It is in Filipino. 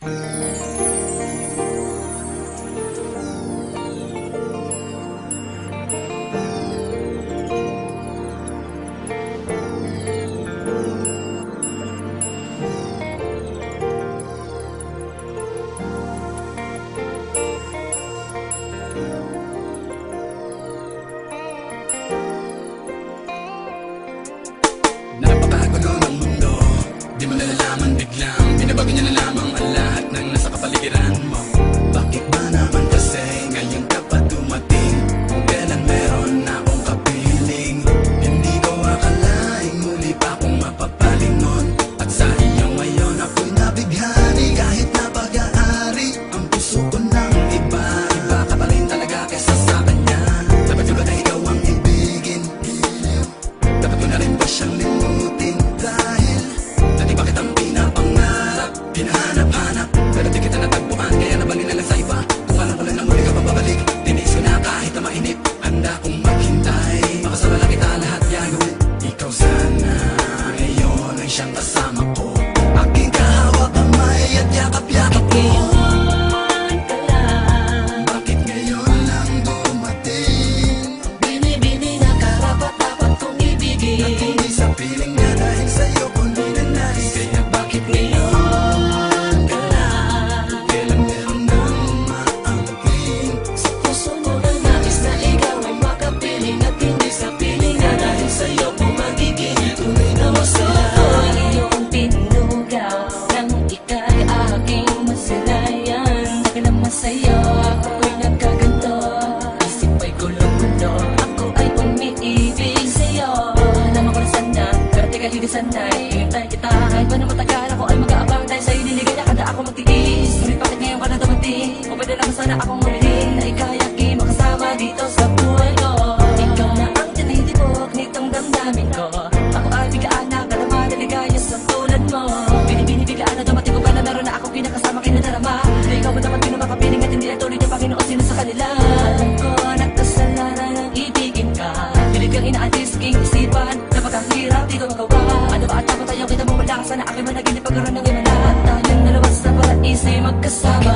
Napakagulo ng mundo, di mo nalalaman biglang binabago niya na lamang ang lahat ng nasa kapaligiran mo. Bakit ba naman kasi ngayon ka pa dumating? Kung kailan meron na akong kapiling, hindi ko akalaing muli pa akong mapapalingon. At sa iyo ngayon ako'y nabighani, kahit na pag-aari ang puso ko ng iba. Iba ka pa rin talaga kesa sa kanya. Dapat ko ba na ikaw ang ibigin? Dapat ko na rin ba siyang limutin? Dahil dati bakit ang pinapangarap, pinahanap-hanap, pero di kita natagpuan, kaya nabalin na lang sa iba. Kung alam ko lang na muli ka papabalik, tiniis ko na kahit na mainip, handa kong maghintay. Makasama lang kita lahat gagawin. Ikaw sana ngayon ay siyang kasama ko, aking kahawak kamay at yakap-yakap ko. Bakit ngayon lang dumating? Bini-bini na karapat-dapat kong ibigin, At hindi sa piling na dahil sa'yo ko ninanais. Kaya bakit ngayon ka lang? Kailan meron nang maangking? sa puso mo na nais na ikaw ay makapiling, at hindi sa piling na dahil sa'yo po magiging tunay na masaya. Ako'y iyong tinugaw nang ika'y aking masalayan. Nakilaman sa'yo, ako'y nagkaganto, isip ay gulong-gulo, ako ay umiibig sa'yo. Naman ko na sana, pero teka lilisan na hintay kita. Kahit ba na matagal ako ay mag-aabang dahil sa'yo niligaya kada ako magtiis. Ngunit bakit ngayon ka na dumating? O pwede lang sana akong humiling na ika'y aking makasama dito sa buhay ko. Ikaw na ang tinitibok nitong damdamin ko. Ako ay bigaan na kadama na ligaya sa tulad mo. Binibinibigaan na dumating ko pa na naroon na ako kinakasama kinadarama. Na ikaw mo naman pinamakapiling at hindi ay tuloy niya Panginoon sino sa kanila. Alam ko nagkasalanan ng ibigin ka. Pilit kang inaalis king isipan, napakahirap di ko magawa. Ano ba at dapat tayo kita mo wala ka sana aking managinip pagkaroon ng imala. At tayong dalawa sa paraiso'y magkasama.